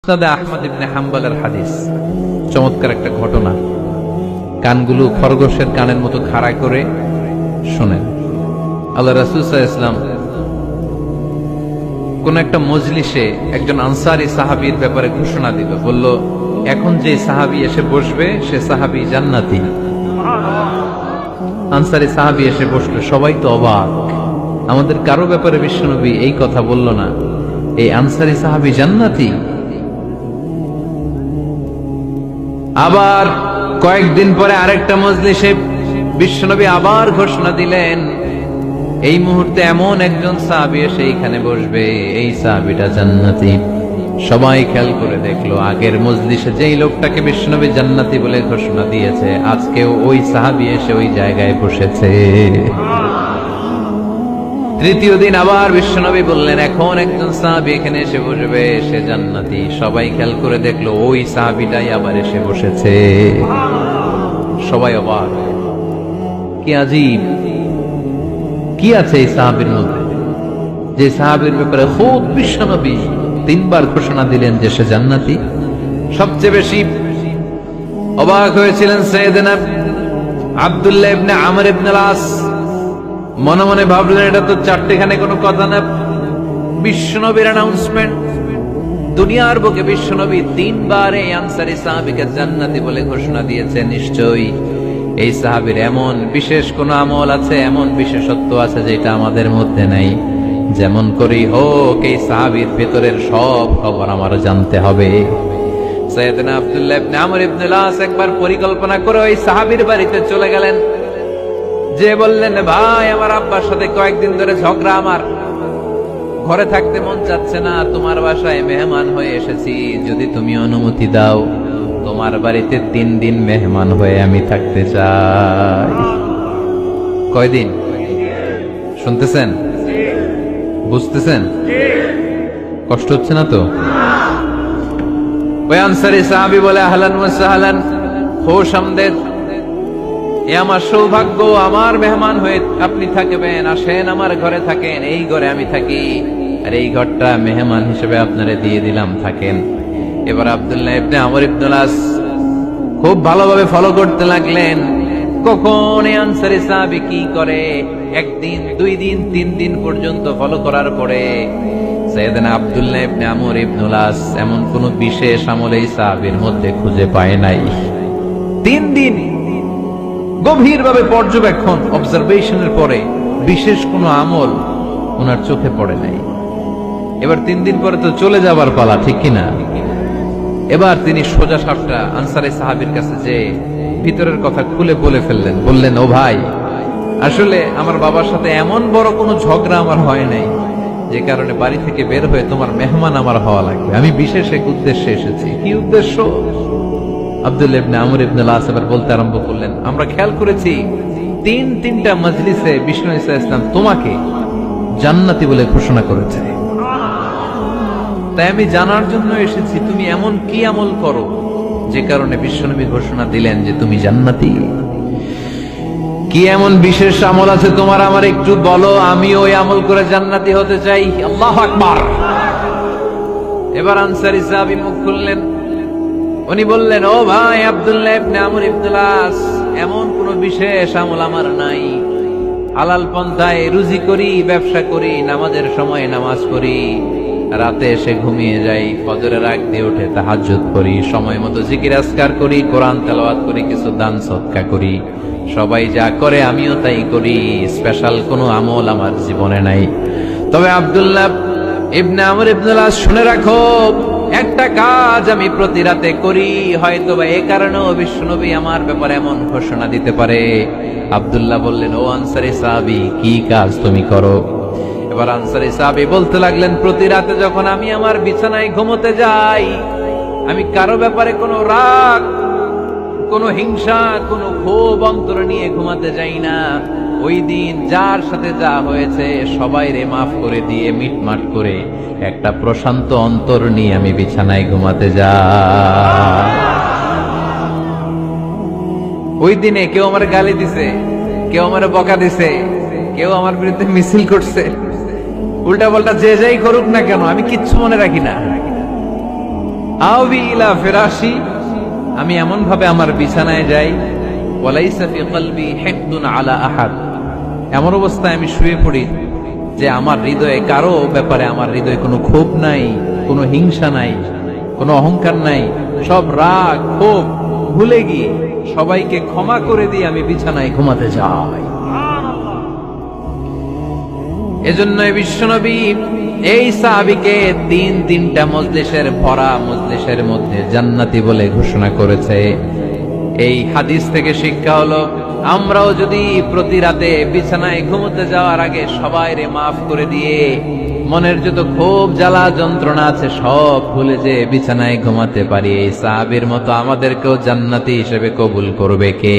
মুসনাদে আহমদ ইবনে হাম্বলের হাদিস, চমৎকার একটা ঘটনা। কানগুলো খরগোশের কানের মতো খাড়া করে শোনেন। আল্লাহ রাসূল সাল্লাল্লাহু আলাইহি ওয়াসাল্লাম কোন একটা মজলিসে একজন আনসারী সাহাবীর ব্যাপারে ঘোষণা দিল, বলল, এখন যে সাহাবী এসে বসবে সে সাহাবী জান্নাতি। আনসারী সাহাবী এসে বসলো, সবাই তো অবাক, আমাদের কারো ব্যাপারে বিশ্বনবী এই কথা বলল না, এই আনসারী সাহাবী জান্নাতি। আবার কয়েকদিন পরে আরেকটা মজলিসে বিশ্বনবী আবার ঘোষণা দিলেন, এই মুহূর্তে এমন একজন সাহাবী এসে এইখানে বসবে, এই সাহাবীটা জান্নাতি। সবাই খেয়াল করে দেখলো, আগের মজলিসে যেই লোকটাকে বিশ্বনবী জান্নাতি বলে ঘোষণা দিয়েছে, আজকেও ওই সাহাবী এসে ওই জায়গায় বসেছে। তৃতীয় দিন আবার বিশ্বনবী বললেন, এখন একজন সাহাবী এখানে এসে বসবে, সে জান্নাতি। সবাই খেয়াল করে দেখলো, ওই সাহাবীটাই আবার এসে বসেছে। সবাই অবাক, কি আজীব, কি আছে এই সাহাবীর মধ্যে, যে সাহাবীর ব্যাপারে খুব বিশ্বনবী তিনবার ঘোষণা দিলেন যে সে জান্নাতি। সবচেয়ে বেশি অবাক হয়েছিলেন সাইয়েদনা আব্দুল্লাহ ইবনে আমর ইবনে আল-আস। মনে মনে ভাবলেন, এটা তো চারটেখানে কোনো কথা না, বিশ্বনবীর অ্যানাউন্সমেন্ট। দুনিয়ার বুকে বিশ্বনবী তিনবার এই আনসারী সাহাবীকে জান্নাতি বলে ঘোষণা দিয়েছে, নিশ্চয়ই এই সাহাবীর এমন বিশেষ কোন আমল আছে, এমন বিশেষত্ব আছে যেটা আমাদের মধ্যে নাই। যেমন করেই হোক এই সাহাবীর ভেতরের সব খবর আমার জানতে হবে। সাইয়েদনা আব্দুল্লাহ ইবনে আমর ইবনে আল-আস একবার পরিকল্পনা করে ওই সাহাবীর বাড়িতে চলে গেলেন, যে বললেন, ভাই, আমার আব্বার সাথে কয়েকদিন ধরে ঝগড়া, আমার ঘরে থাকতে মন চাচ্ছে না, তোমার বাসায় মেহমান হয়ে এসেছি, যদি তুমি অনুমতি দাও তোমার বাড়িতে 3 দিন মেহমান হয়ে আমি থাকতে চাই। কয়দিন? শুনতেছেন? বুঝতেছেন? কষ্ট হচ্ছে না তো? ওই আনসারী সাহাবী বলে, আহলান ওয়া সাহলান, খোশ আমদেদ, এ আমার সৌভাগ্য, আমার মেহমান হয়ে আপনি থাকবেন, আসেন আমার ঘরে থাকেন, এই ঘরে আমি থাকি, আর এই ঘরটা মেহমান হিসেবে আপনারে দিয়ে দিলাম, থাকেন। এবার আব্দুল্লাহ ইবনে আমর ইবনে আল-আস খুব ভালোভাবে ফলো করতে লাগলেন, কখন এই আনসারী সাহাবী কি করে। 1 দিন, 2 দিন, 3 দিন পর্যন্ত ফলো করার পরে সাইয়েদনা আব্দুল্লাহ ইবনে আমর ইবনে আল-আস এমন কোন বিশেষ আমল এই সাহাবীর মধ্যে খুঁজে পায় নাই। 3 দিন গভীরভাবে পর্যবেক্ষণ, অবজারভেশনের পরে বিশেষ কোনো আমল ওনার চোখে পড়ে নাই। এবার 3 দিন পরে তো চলে যাবার পালা, ঠিক কিনা? এবার তিনি সোজা সাপটা আনসারী সাহাবীর কাছে যে ভিতরের কথা খুলে বলে ফেললেন, বললেন, ও ভাই, আসলে আমার বাবার সাথে এমন বড় কোনো ঝগড়া আমার হয় নাই, যে কারণে বাড়ি থেকে বের হয়ে তোমার মেহমান আমার হওয়া লাগবে। আমি বিশেষ এক উদ্দেশ্যে এসেছি। কি উদ্দেশ্য? আব্দুল্লাহ ইবনে আমর ইবনে আল-আস এবার বলতে আরম্ভ করলেন, আমরা খেয়াল করেছি 3টা মজলিসে বিষ্ণু ঈসা ইসলাম তোমাকে জান্নাতি বলে ঘোষণা করেছে, তাই আমি জানার জন্য এসেছি তুমি এমন কি আমল করো যে কারণে বিশ্বনবী ঘোষণা দিলেন যে তুমি জান্নাতি। কি এমন বিশেষ আমল আছে তোমার, আমার একটু বলো, আমি ওই আমল করে জান্নাতি হতে চাই। আল্লাহু আকবার। এবার আনসারী সাহাবী মুখ খুললেন, উনি বললেন, ও ভাই আব্দুল্লাহ ইবনে আমর ইবনে আল-আস, এমন কোন বিশেষ আমল আমার নাই। হালাল পন্থায় রুজি করি, ব্যবসা করি, নামাজের সময় নামাজ পড়ি, রাতে এসে ঘুমিয়ে যাই, ফজরের আগ দিয়ে উঠে তাহাজ্জুদ করি, সময় মতো জিকির আজকার করি, কোরআন তেলাওয়াত করি, কিছু দান সদকা করি। সবাই যা করে আমিও তাই করি, স্পেশাল কোনো আমল আমার জীবনে নাই। তবে আব্দুল্লাহ ইবনে আমর ইবনে আল-আস, শুনে রাখো, একটা কাজ আমি প্রতি রাতে করি, হয়তো বা এই কারণেও বিশ্বনবী আমার ব্যাপারে এমন ঘোষণা দিতে পারে। আব্দুল্লাহ বললেন, ও আনসারী সাহাবী, কি কাজ তুমি করো? এবার আনসারী সাহাবী বলতে লাগলেন, প্রতি রাতে যখন আমি আমার বিছানায় ঘুমোতে যাই, আমি কারো ব্যাপারে কোনো রাগ, কোনো হিংসা, কোনো ক্ষোভ অন্তরে নিয়ে ঘুমাতে যাই না। ওই দিন যার সাথে যা হয়েছে সবাইরে মাফ করে দিয়ে মিটমাট করে একটা প্রশান্ত অন্তর নিয়ে আমি বিছানায় ঘুমাতে যাই। ওই দিনে কেউ আমার গালি দিছে, কেউ আমার বকা দিছে, কেউ আমার বিরুদ্ধে মিছিল করছে, উল্টা পাল্টা যে যাই করুক না কেন, আমি কিচ্ছু মনে রাখি না। আবি ইলা ফিরাশি, আমি এমন ভাবে আমার বিছানায় যাই, ওয়ালাইসা ফি কলবি হিকদুন আলা আহাদ, এমন অবস্থায় আমি শুয়ে পড়ি যে আমার হৃদয়ে কারো ব্যাপারে আমার হৃদয়ে কোনো ক্ষোভ নাই, কোনো হিংসা নাই, কোনো অহংকার নাই, সব রাগ ক্ষোভ ভুলে গিয়ে সবাইকে ক্ষমা করে দিয়ে আমি বিছানায় ঘুমাতে যাই। এজন্য বিশ্বনবী এই সাহাবীকে তিনটা মজলিসের ভরা মজলিসের মধ্যে জান্নাতি বলে ঘোষণা করেছে। এই হাদিস থেকে শিক্ষা হলো, আমরাও যদি প্রতি রাতে বিছানায় ঘুমোতে যাওয়ার আগে সবাইরে মাফ করে দিয়ে মনের যত ক্ষোভ জ্বালা যন্ত্রণা আছে সব ভুলে যে বিছানায় ঘুমাতে পারি, এই সাহাবীর মতো আমাদেরকেও জান্নাতি হিসেবে কবুল করবে কে?